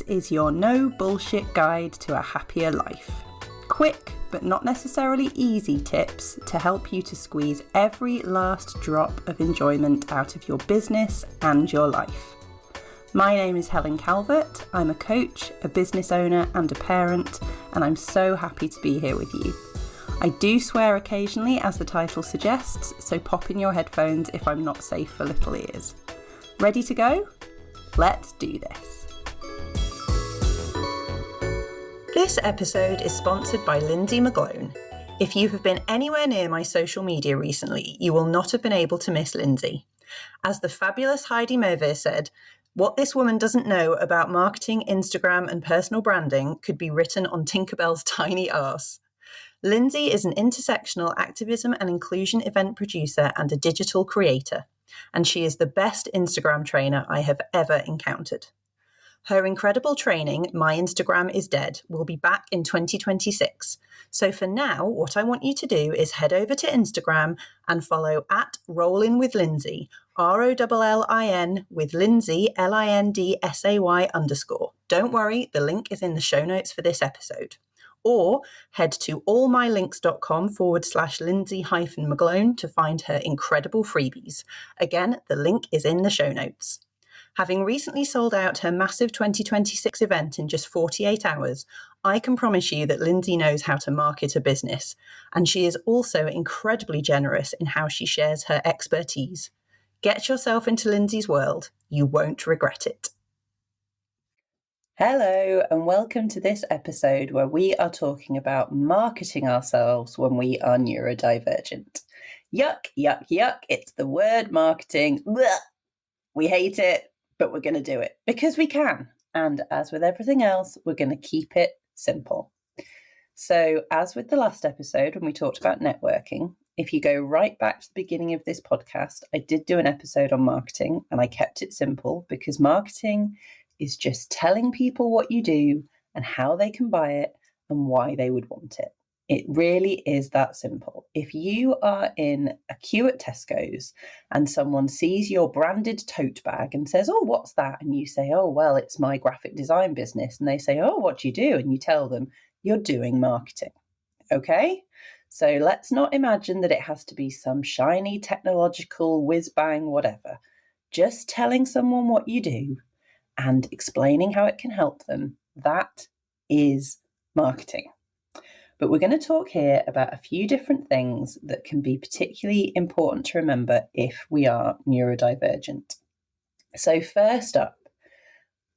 is your no bullshit guide to a happier life. Quick, but not necessarily easy tips to help you to squeeze every last drop of enjoyment out of your business and your life. My name is Helen Calvert. I'm a coach, a business owner and a parent, and I'm so happy to be here with you. I do swear occasionally, as the title suggests, so pop in your headphones if I'm not safe for little ears. Ready to go? Let's do this. This episode is sponsored by Lindsay McGlone. If you have been anywhere near my social media recently, you will not have been able to miss Lindsay. As the fabulous Heidi Mervier said, what this woman doesn't know about marketing, Instagram and personal branding could be written on Tinkerbell's tiny arse. Lindsay is an intersectional activism and inclusion event producer and a digital creator, and she is the best Instagram trainer I have ever encountered. Her incredible training, My Instagram is Dead, will be back in 2026. So for now, what I want you to do is head over to Instagram and follow at RollinWithLindsay, ROLLIN with Lindsay, LINDSAY_. Don't worry, the link is in the show notes for this episode. Or head to allmylinks.com/Lindsay-McGlone to find her incredible freebies. Again, the link is in the show notes. Having recently sold out her massive 2026 event in just 48 hours, I can promise you that Lindsay knows how to market a business, and she is also incredibly generous in how she shares her expertise. Get yourself into Lindsay's world. You won't regret it. Hello, and welcome to this episode where we are talking about marketing ourselves when we are neurodivergent. Yuck, yuck, yuck. It's the word marketing. Blech. We hate it, but we're going to do it because we can. And as with everything else, we're going to keep it simple. So as with the last episode when we talked about networking, if you go right back to the beginning of this podcast, I did do an episode on marketing and I kept it simple because marketing is just telling people what you do and how they can buy it and why they would want it. It really is that simple. If you are in a queue at Tesco's and someone sees your branded tote bag and says, "Oh, what's that?" And you say, "Oh, well, it's my graphic design business." And they say, "Oh, what do you do?" And you tell them you're doing marketing. Okay? So let's not imagine that it has to be some shiny technological whiz bang, whatever. Just telling someone what you do and explaining how it can help them, that is marketing. But we're going to talk here about a few different things that can be particularly important to remember if we are neurodivergent. So first up,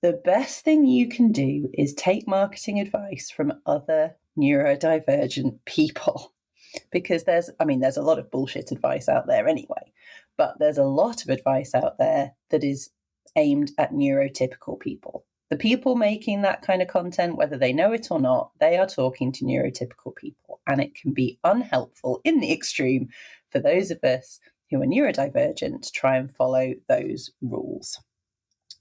the best thing you can do is take marketing advice from other neurodivergent people. Because there's a lot of bullshit advice out there anyway, but there's a lot of advice out there that is aimed at neurotypical people. The people making that kind of content, whether they know it or not, they are talking to neurotypical people, and it can be unhelpful in the extreme for those of us who are neurodivergent to try and follow those rules.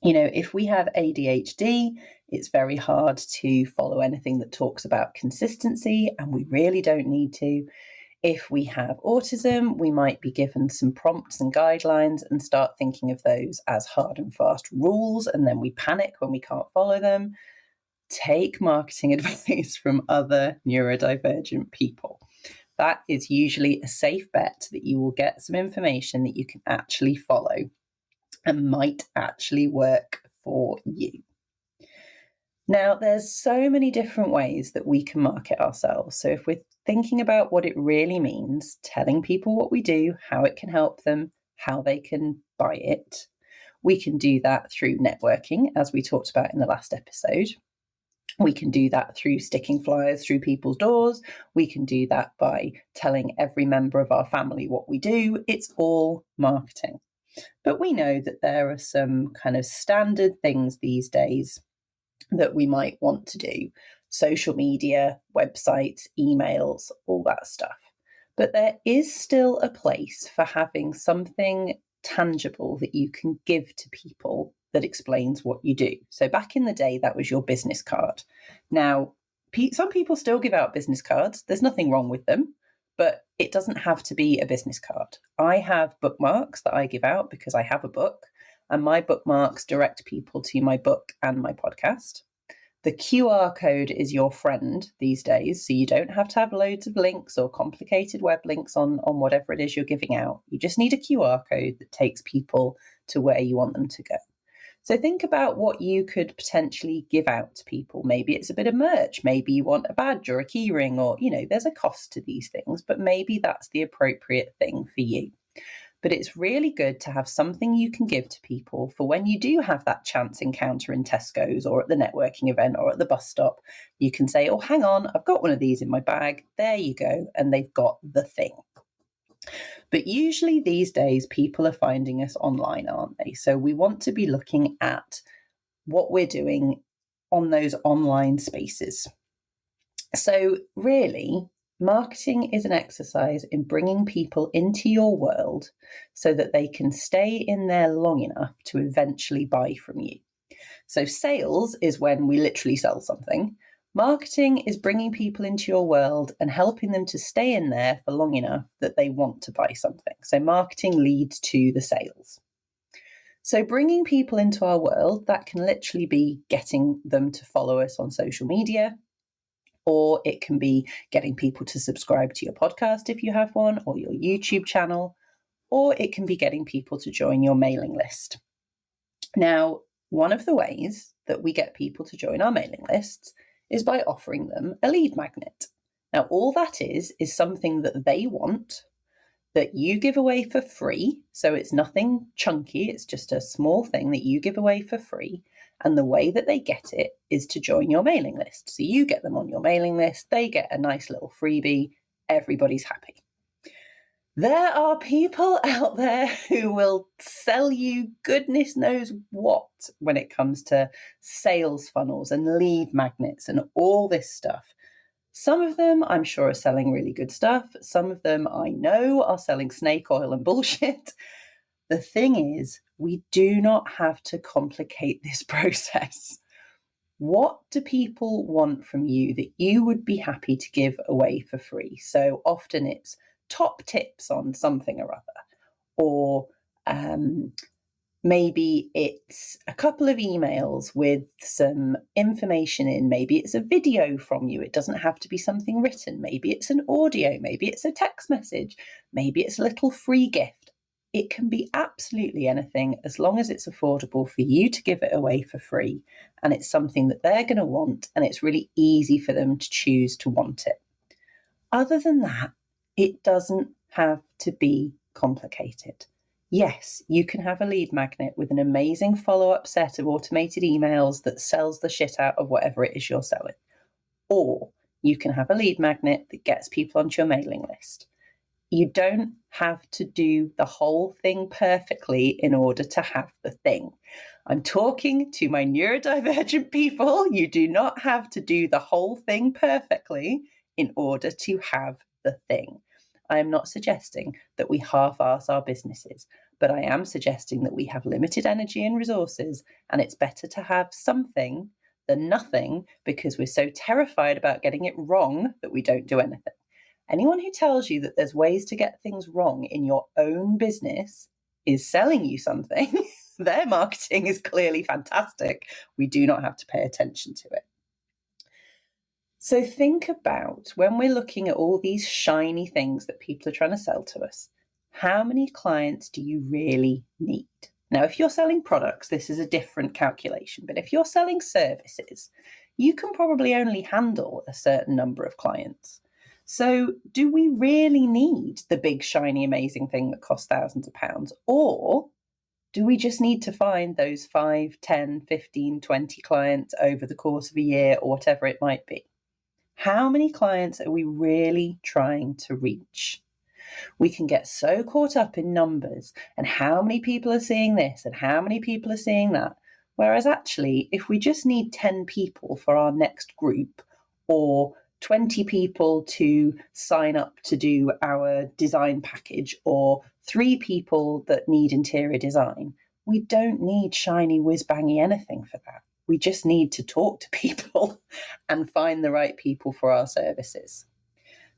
You know, if we have ADHD, it's very hard to follow anything that talks about consistency, and we really don't need to. If we have autism, we might be given some prompts and guidelines and start thinking of those as hard and fast rules, and then we panic when we can't follow them. Take marketing advice from other neurodivergent people. That is usually a safe bet that you will get some information that you can actually follow and might actually work for you. Now, there's so many different ways that we can market ourselves. So if we're thinking about what it really means, telling people what we do, how it can help them, how they can buy it, we can do that through networking, as we talked about in the last episode. We can do that through sticking flyers through people's doors. We can do that by telling every member of our family what we do. It's all marketing. But we know that there are some kind of standard things these days that we might want to do. Social media, websites, emails, all that stuff. But there is still a place for having something tangible that you can give to people that explains what you do. So back in the day, that was your business card. Now, some people still give out business cards. There's nothing wrong with them, but it doesn't have to be a business card. I have bookmarks that I give out because I have a book, and my bookmarks direct people to my book and my podcast. The QR code is your friend these days, so you don't have to have loads of links or complicated web links on whatever it is you're giving out. You just need a QR code that takes people to where you want them to go. So think about what you could potentially give out to people. Maybe it's a bit of merch. Maybe you want a badge or a keyring, or, there's a cost to these things, but maybe that's the appropriate thing for you. But it's really good to have something you can give to people for when you do have that chance encounter in Tesco's or at the networking event or at the bus stop. You can say, oh, hang on, I've got one of these in my bag. There you go. And they've got the thing. But usually these days, people are finding us online, aren't they? So we want to be looking at what we're doing on those online spaces. So really, marketing is an exercise in bringing people into your world so that they can stay in there long enough to eventually buy from you. So sales is when we literally sell something. Marketing is bringing people into your world and helping them to stay in there for long enough that they want to buy something. So marketing leads to the sales. So bringing people into our world, that can literally be getting them to follow us on social media, or it can be getting people to subscribe to your podcast if you have one, or your YouTube channel, or it can be getting people to join your mailing list. Now, one of the ways that we get people to join our mailing lists is by offering them a lead magnet. Now, all that is something that they want, that you give away for free. So it's nothing chunky, it's just a small thing that you give away for free. And the way that they get it is to join your mailing list. So you get them on your mailing list, they get a nice little freebie, everybody's happy. There are people out there who will sell you goodness knows what when it comes to sales funnels and lead magnets and all this stuff. Some of them, I'm sure, are selling really good stuff. Some of them, I know, are selling snake oil and bullshit. The thing is, we do not have to complicate this process. What do people want from you that you would be happy to give away for free? So often it's top tips on something or other, or maybe it's a couple of emails with some information in. Maybe it's a video from you. It doesn't have to be something written. Maybe it's an audio. Maybe it's a text message. Maybe it's a little free gift. It can be absolutely anything as long as it's affordable for you to give it away for free, and it's something that they're going to want, and it's really easy for them to choose to want it. Other than that, it doesn't have to be complicated. Yes, you can have a lead magnet with an amazing follow-up set of automated emails that sells the shit out of whatever it is you're selling. Or you can have a lead magnet that gets people onto your mailing list. You don't have to do the whole thing perfectly in order to have the thing. I'm talking to my neurodivergent people. You do not have to do the whole thing perfectly in order to have the thing. I am not suggesting that we half-arse our businesses, but I am suggesting that we have limited energy and resources, and it's better to have something than nothing because we're so terrified about getting it wrong that we don't do anything. Anyone who tells you that there's ways to get things wrong in your own business is selling you something. Their marketing is clearly fantastic. We do not have to pay attention to it. So think about, when we're looking at all these shiny things that people are trying to sell to us, how many clients do you really need? Now, if you're selling products, this is a different calculation, but if you're selling services, you can probably only handle a certain number of clients. So do we really need the big, shiny, amazing thing that costs thousands of pounds? Or do we just need to find those 5, 10, 15, 20 clients over the course of a year or whatever it might be? How many clients are we really trying to reach? We can get so caught up in numbers and how many people are seeing this and how many people are seeing that. Whereas actually, if we just need 10 people for our next group, or 20 people to sign up to do our design package, or 3 people that need interior design, we don't need shiny whiz-bangy anything for that. We just need to talk to people and find the right people for our services.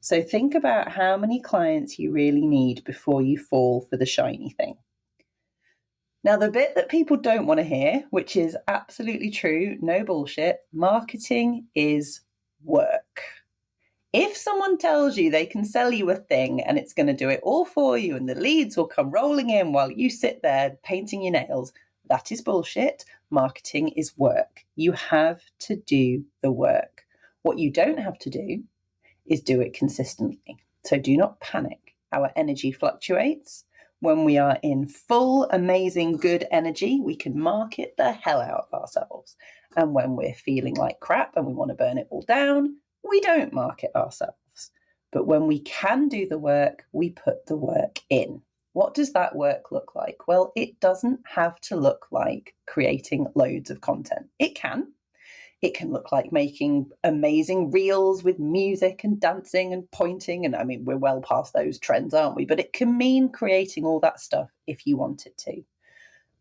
So think about how many clients you really need before you fall for the shiny thing. Now, the bit that people don't want to hear, which is absolutely true, no bullshit, marketing is work. If someone tells you they can sell you a thing and it's going to do it all for you and the leads will come rolling in while you sit there painting your nails, that is bullshit. Marketing is work. You have to do the work. What you don't have to do is do it consistently. So do not panic. Our energy fluctuates. When we are in full, amazing, good energy, we can market the hell out of ourselves. And when we're feeling like crap and we want to burn it all down, we don't market ourselves. But when we can do the work, we put the work in. What does that work look like? Well, it doesn't have to look like creating loads of content. It can. It can look like making amazing reels with music and dancing and pointing. And I mean, we're well past those trends, aren't we? But it can mean creating all that stuff if you want it to.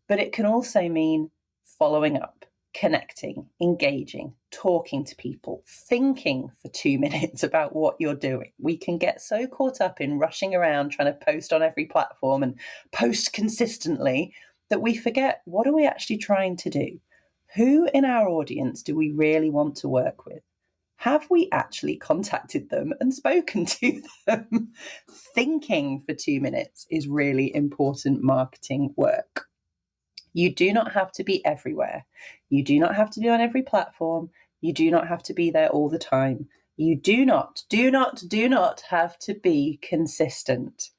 But it can also mean following up, connecting, engaging, talking to people, thinking for 2 minutes about what you're doing. We can get so caught up in rushing around trying to post on every platform and post consistently that we forget, what are we actually trying to do? Who in our audience do we really want to work with? Have we actually contacted them and spoken to them? Thinking for 2 minutes is really important marketing work. You do not have to be everywhere. You do not have to be on every platform. You do not have to be there all the time. You do not have to be consistent.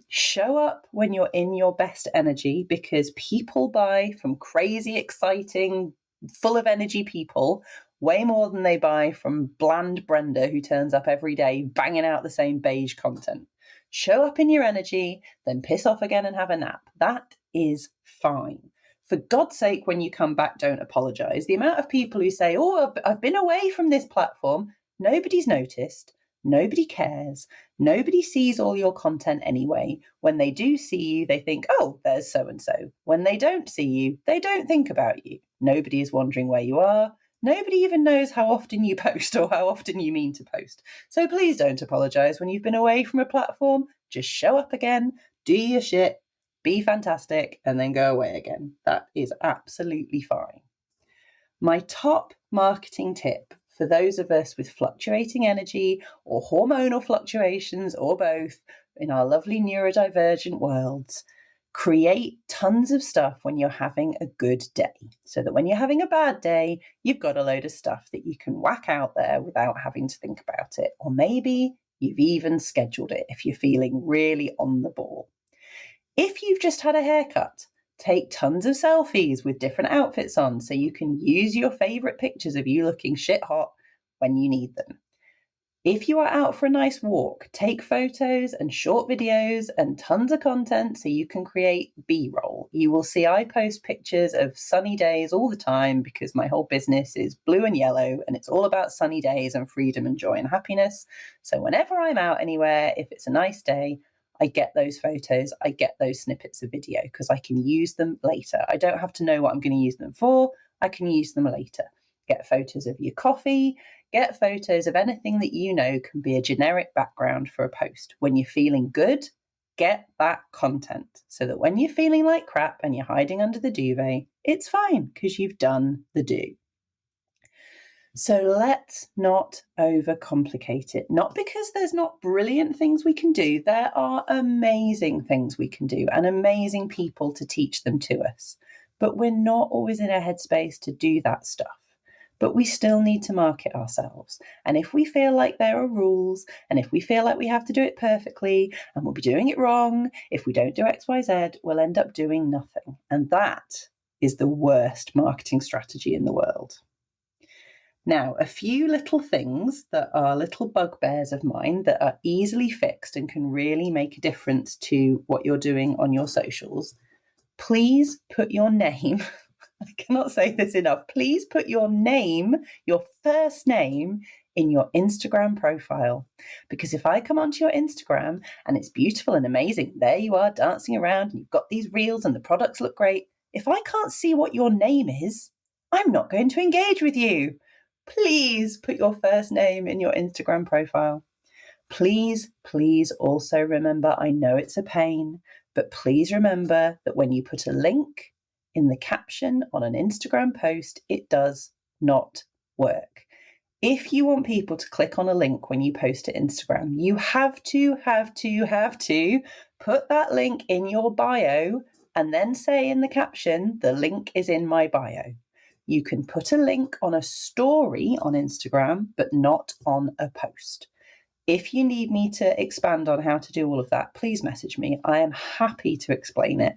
Show up when you're in your best energy, because people buy from crazy, exciting, full of energy people way more than they buy from bland Brenda who turns up every day banging out the same beige content. Show up in your energy, then piss off again and have a nap. That is fine. For God's sake, when you come back, don't apologize. The amount of people who say, oh, I've been away from this platform, nobody's noticed. Nobody cares. Nobody sees all your content anyway. When they do see you, they think, oh, there's so-and-so. When they don't see you, they don't think about you. Nobody is wondering where you are. Nobody even knows how often you post or how often you mean to post. So please don't apologize when you've been away from a platform. Just show up again, do your shit, be fantastic, and then go away again. That is absolutely fine. My top marketing tip for those of us with fluctuating energy or hormonal fluctuations or both in our lovely neurodivergent worlds, create tons of stuff when you're having a good day, so that when you're having a bad day, you've got a load of stuff that you can whack out there without having to think about it. Or maybe you've even scheduled it if you're feeling really on the ball. If you've just had a haircut, take tons of selfies with different outfits on so you can use your favorite pictures of you looking shit hot when you need them. If you are out for a nice walk, take photos and short videos and tons of content so you can create B-roll. You will see I post pictures of sunny days all the time because my whole business is blue and yellow and it's all about sunny days and freedom and joy and happiness. So whenever I'm out anywhere, if it's a nice day, I get those photos, I get those snippets of video because I can use them later. I don't have to know what I'm going to use them for. I can use them later. Get photos of your coffee, get photos of anything that you know can be a generic background for a post. When you're feeling good, get that content so that when you're feeling like crap and you're hiding under the duvet, it's fine because you've done the do. So let's not overcomplicate it. Not because there's not brilliant things we can do. There are amazing things we can do and amazing people to teach them to us. But we're not always in a headspace to do that stuff. But we still need to market ourselves. And if we feel like there are rules, and if we feel like we have to do it perfectly, and we'll be doing it wrong, if we don't do X, Y, Z, we'll end up doing nothing. And that is the worst marketing strategy in the world. Now, a few little things that are little bugbears of mine that are easily fixed and can really make a difference to what you're doing on your socials. Please put your name, I cannot say this enough, please put your name, your first name, in your Instagram profile. Because if I come onto your Instagram and it's beautiful and amazing, there you are dancing around and you've got these reels and the products look great. If I can't see what your name is, I'm not going to engage with you. Please put your first name in your Instagram profile. Please also remember, I know it's a pain, But please remember that when you put a link in the caption on an Instagram post, it does not work. If you want people to click on a link when you post to Instagram, you have to put that link in your bio and then say in the caption, the link is in my bio. You can put a link on a story on Instagram, but not on a post. If you need me to expand on how to do all of that, please message me. I am happy to explain it.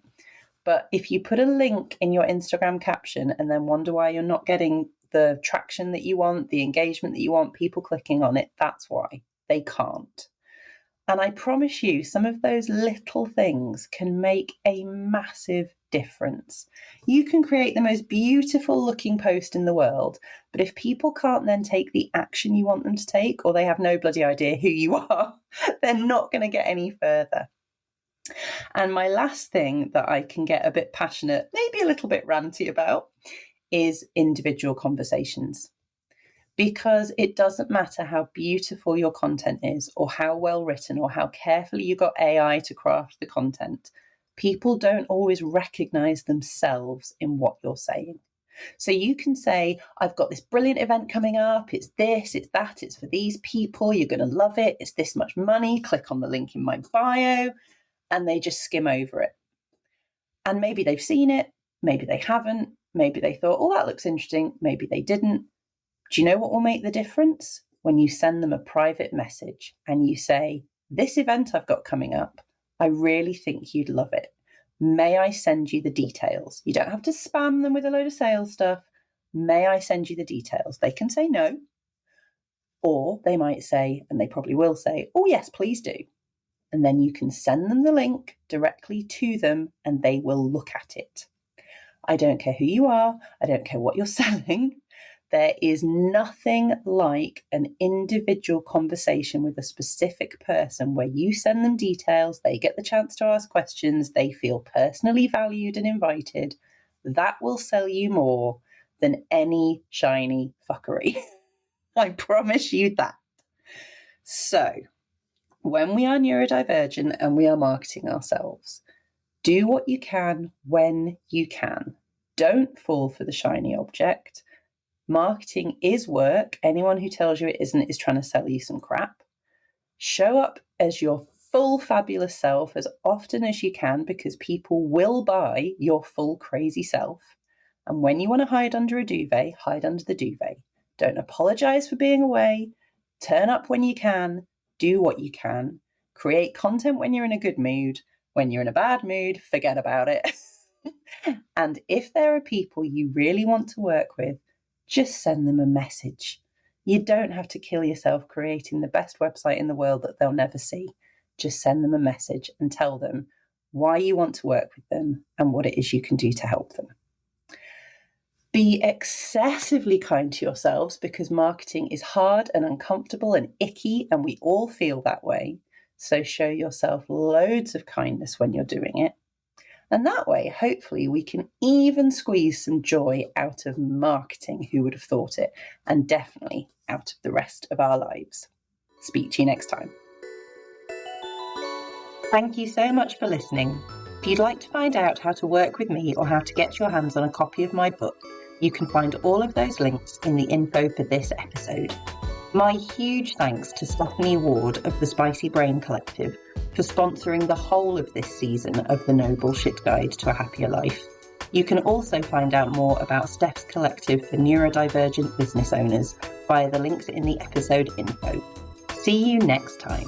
But if you put a link in your Instagram caption and then wonder why you're not getting the traction that you want, the engagement that you want, people clicking on it, that's why. They can't. And I promise you, some of those little things can make a massive difference. You can create the most beautiful looking post in the world, but if people can't then take the action you want them to take, or they have no bloody idea who you are, they're not going to get any further. And my last thing that I can get a bit passionate, maybe a little bit ranty about, is individual conversations. Because it doesn't matter how beautiful your content is, or how well written, or how carefully you got AI to craft the content. People don't always recognize themselves in what you're saying. So you can say, I've got this brilliant event coming up. It's this, it's that, it's for these people. You're going to love it. It's this much money. Click on the link in my bio. And they just skim over it. And maybe they've seen it. Maybe they haven't. Maybe they thought, oh, that looks interesting. Maybe they didn't. Do you know what will make the difference? When you send them a private message and you say, this event I've got coming up, I really think you'd love it. May I send you the details? You don't have to spam them with a load of sales stuff. May I send you the details? They can say no. Or they might say, and they probably will say, oh, yes, please do. And then you can send them the link directly to them and they will look at it. I don't care who you are. I don't care what you're selling. There is nothing like an individual conversation with a specific person where you send them details, they get the chance to ask questions, they feel personally valued and invited. That will sell you more than any shiny fuckery. I promise you that. So, when we are neurodivergent and we are marketing ourselves, do what you can when you can. Don't fall for the shiny object. Marketing is work. Anyone who tells you it isn't is trying to sell you some crap. Show up as your full fabulous self as often as you can, because people will buy your full crazy self. And when you want to hide under a duvet, hide under the duvet. Don't apologize for being away. Turn up when you can. Do what you can. Create content when you're in a good mood. When you're in a bad mood, forget about it. And if there are people you really want to work with, just send them a message. You don't have to kill yourself creating the best website in the world that they'll never see. Just send them a message and tell them why you want to work with them and what it is you can do to help them. Be excessively kind to yourselves, because marketing is hard and uncomfortable and icky, and we all feel that way. So show yourself loads of kindness when you're doing it. And that way, hopefully, we can even squeeze some joy out of marketing, who would have thought it, and definitely out of the rest of our lives. Speak to you next time. Thank you so much for listening. If you'd like to find out how to work with me or how to get your hands on a copy of my book, you can find all of those links in the info for this episode. My huge thanks to Stephanie Ward of the Spicy Brain Collective for sponsoring the whole of this season of the No Bullshit Guide to a Happier Life. You can also find out more about Steph's collective for neurodivergent business owners via the links in the episode info. See you next time.